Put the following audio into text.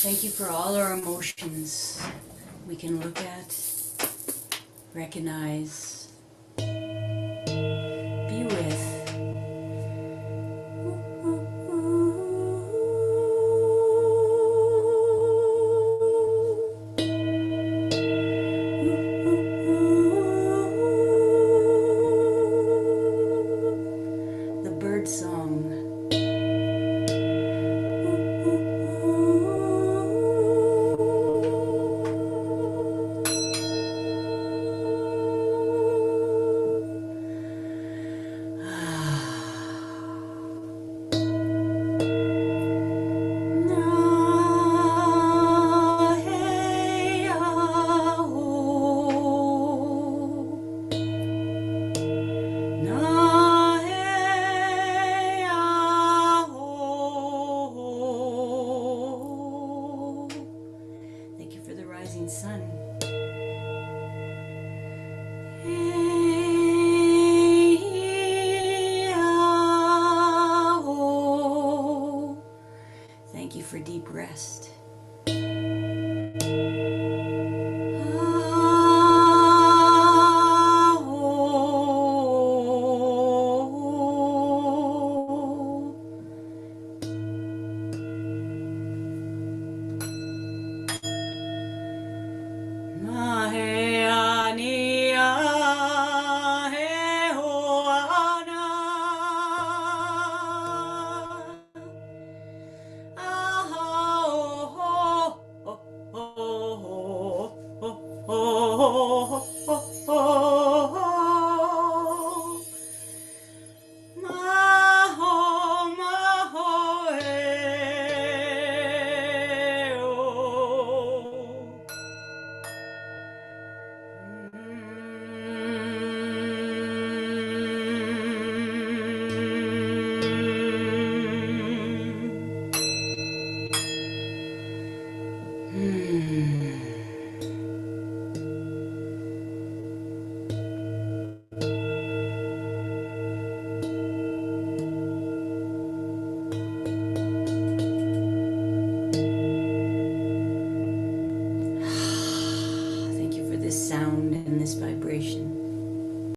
Thank you for all our emotions we can look at, recognize, be with. The bird song. Thank you for the rising sun. Thank you for deep rest.